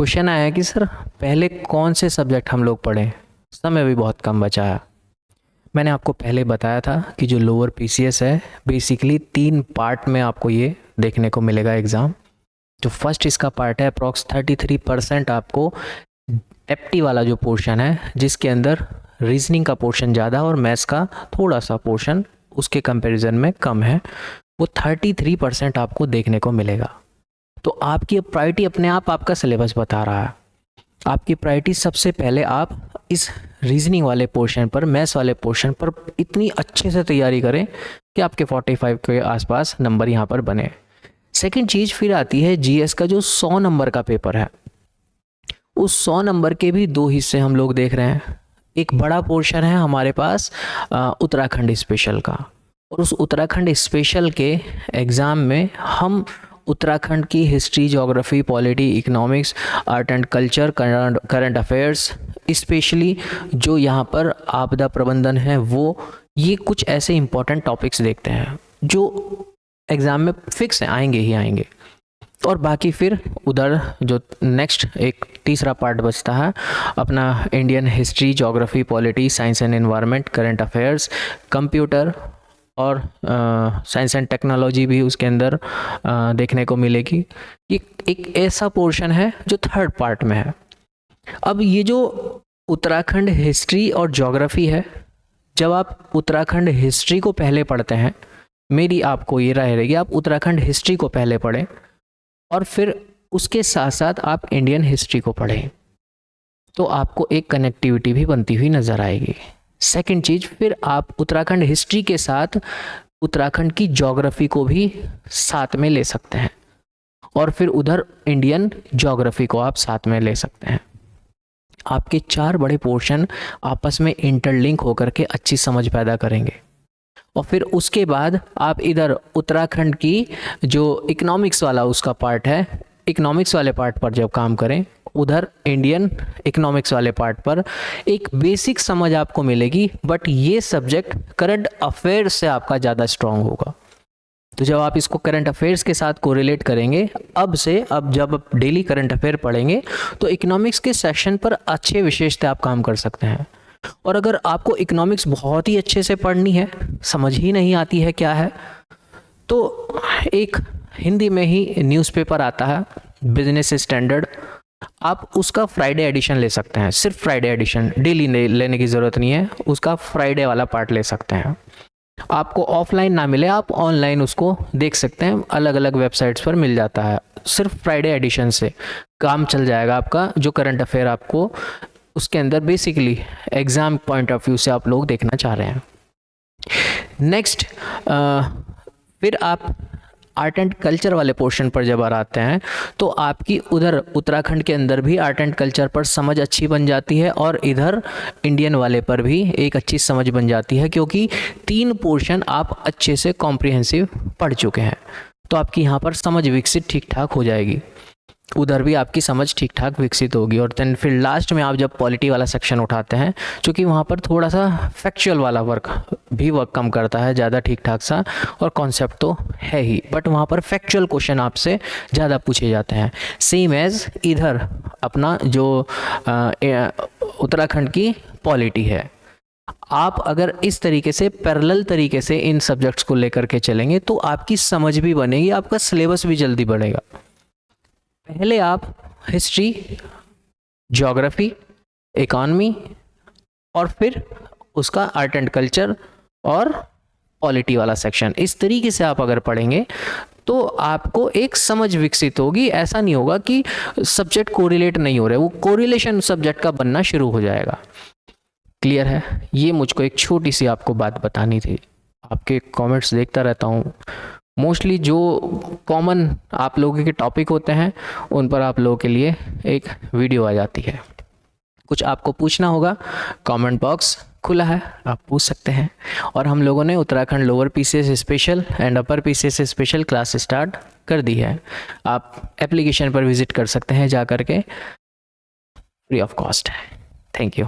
Question आया है कि सर पहले कौन से सब्जेक्ट हम लोग पढ़ें, समय भी बहुत कम बचा है। मैंने आपको पहले बताया था कि जो लोअर पीसीएस है बेसिकली 3 पार्ट में आपको ये देखने को मिलेगा एग्ज़ाम। जो फर्स्ट इसका पार्ट है अप्रॉक्स 33% आपको एप्टी वाला जो पोर्शन है जिसके अंदर रीजनिंग का पोर्शन ज़्यादा और मैथ्स का थोड़ा सा पोर्शन उसके कंपैरिजन में कम है, वो 33% आपको देखने को मिलेगा। तो आपकी प्रायोरिटी अपने आप आपका सिलेबस बता रहा है। आपकी प्रायोरिटी सबसे पहले आप इस रीजनिंग वाले पोर्शन पर, मैथ्स वाले पोर्शन पर इतनी अच्छे से तैयारी करें कि आपके 45 के आसपास नंबर यहाँ पर बने। सेकंड चीज़ फिर आती है जीएस का जो 100 नंबर का पेपर है। उस 100 नंबर के भी 2 हिस्से हम लोग देख रहे हैं। एक बड़ा पोर्शन है हमारे पास उत्तराखंड स्पेशल का, और उस उत्तराखंड स्पेशल के एग्ज़ाम में हम उत्तराखंड की history, geography, polity, economics, art and culture, current affairs, specially जो यहाँ पर आपदा प्रबंधन है वो, ये कुछ ऐसे इंपॉर्टेंट टॉपिक्स देखते हैं जो एग्ज़ाम में फिक्स आएंगे ही आएंगे। और बाकी फिर उधर जो नेक्स्ट एक तीसरा पार्ट बचता है अपना Indian history, geography, polity, science and environment, current affairs, computer और साइंस एंड टेक्नोलॉजी भी उसके अंदर देखने को मिलेगी। ये एक ऐसा पोर्शन है जो थर्ड पार्ट में है। अब ये जो उत्तराखंड हिस्ट्री और ज्योग्राफी है, जब आप उत्तराखंड हिस्ट्री को पहले पढ़ते हैं, मेरी आपको ये राय रहेगी आप उत्तराखंड हिस्ट्री को पहले पढ़ें और फिर उसके साथ साथ आप इंडियन हिस्ट्री को पढ़ें, तो आपको एक कनेक्टिविटी भी बनती हुई नज़र आएगी। सेकंड चीज़, फिर आप उत्तराखंड हिस्ट्री के साथ उत्तराखंड की ज्योग्राफी को भी साथ में ले सकते हैं और फिर उधर इंडियन ज्योग्राफी को आप साथ में ले सकते हैं। आपके 4 बड़े पोर्शन आपस में इंटरलिंक होकर के अच्छी समझ पैदा करेंगे। और फिर उसके बाद आप इधर उत्तराखंड की जो इकोनॉमिक्स वाला उसका पार्ट है, इकोनॉमिक्स वाले पार्ट पर जब काम करें, उधर इंडियन इकोनॉमिक्स वाले पार्ट पर एक बेसिक समझ आपको मिलेगी, बट ये सब्जेक्ट करंट अफेयर्स से आपका ज़्यादा स्ट्रांग होगा। तो जब आप इसको करंट अफेयर्स के साथ कोरिलेट करेंगे, अब जब आप डेली करंट अफेयर पढ़ेंगे तो इकोनॉमिक्स के सेक्शन पर अच्छे विशेषता आप काम कर सकते हैं। और अगर आपको इकोनॉमिक्स बहुत ही अच्छे से पढ़नी है, समझ ही नहीं आती है क्या है, तो एक हिंदी में ही न्यूज़पेपर आता है बिजनेस स्टैंडर्ड, आप उसका फ्राइडे एडिशन ले सकते हैं। सिर्फ फ्राइडे एडिशन, डेली लेने की ज़रूरत नहीं है, उसका फ्राइडे वाला पार्ट ले सकते हैं। आपको ऑफलाइन ना मिले, आप ऑनलाइन उसको देख सकते हैं, अलग अलग वेबसाइट्स पर मिल जाता है। सिर्फ फ्राइडे एडिशन से काम चल जाएगा आपका। जो करंट अफेयर आपको उसके अंदर basically exam point of view से आप लोग देखना चाह रहे हैं। नेक्स्ट फिर आप आर्ट एंड कल्चर वाले पोर्शन पर जब आते हैं तो आपकी उधर उत्तराखंड के अंदर भी आर्ट एंड कल्चर पर समझ अच्छी बन जाती है और इधर इंडियन वाले पर भी एक अच्छी समझ बन जाती है, क्योंकि 3 पोर्शन आप अच्छे से कॉम्प्रिहेंसिव पढ़ चुके हैं। तो आपकी यहाँ पर समझ विकसित ठीक ठाक हो जाएगी, उधर भी आपकी समझ ठीक ठाक विकसित होगी। और देन फिर लास्ट में आप जब पॉलिटी वाला सेक्शन उठाते हैं, क्योंकि वहाँ पर थोड़ा सा फैक्चुअल वाला वर्क कम करता है, ज़्यादा ठीक ठाक सा, और कॉन्सेप्ट तो है ही, बट वहाँ पर फैक्चुअल क्वेश्चन आपसे ज़्यादा पूछे जाते हैं। सेम एज इधर अपना जो उत्तराखंड की पॉलिटी है, आप अगर इस तरीके से पैरेलल तरीके से इन सब्जेक्ट्स को लेकर के चलेंगे तो आपकी समझ भी बनेगी, आपका सिलेबस भी जल्दी बढ़ेगा। पहले आप हिस्ट्री, ज्योग्राफी, इकॉनमी और फिर उसका आर्ट एंड कल्चर और पॉलिटी वाला सेक्शन, इस तरीके से आप अगर पढ़ेंगे तो आपको एक समझ विकसित होगी। ऐसा नहीं होगा कि सब्जेक्ट कोरिलेट नहीं हो रहे, वो कोरिलेशन सब्जेक्ट का बनना शुरू हो जाएगा। क्लियर है? ये मुझको एक छोटी सी आपको बात बतानी थी। आपके कमेंट्स देखता रहता हूँ, मोस्टली जो कॉमन आप लोगों के टॉपिक होते हैं उन पर आप लोगों के लिए एक वीडियो आ जाती है। कुछ आपको पूछना होगा, कमेंट बॉक्स खुला है, आप पूछ सकते हैं। और हम लोगों ने Uttarakhand lower PCS special and upper PCS special class start कर दी है। आप एप्लीकेशन पर विजिट कर सकते हैं जा करके, फ्री ऑफ कॉस्ट है। Thank you.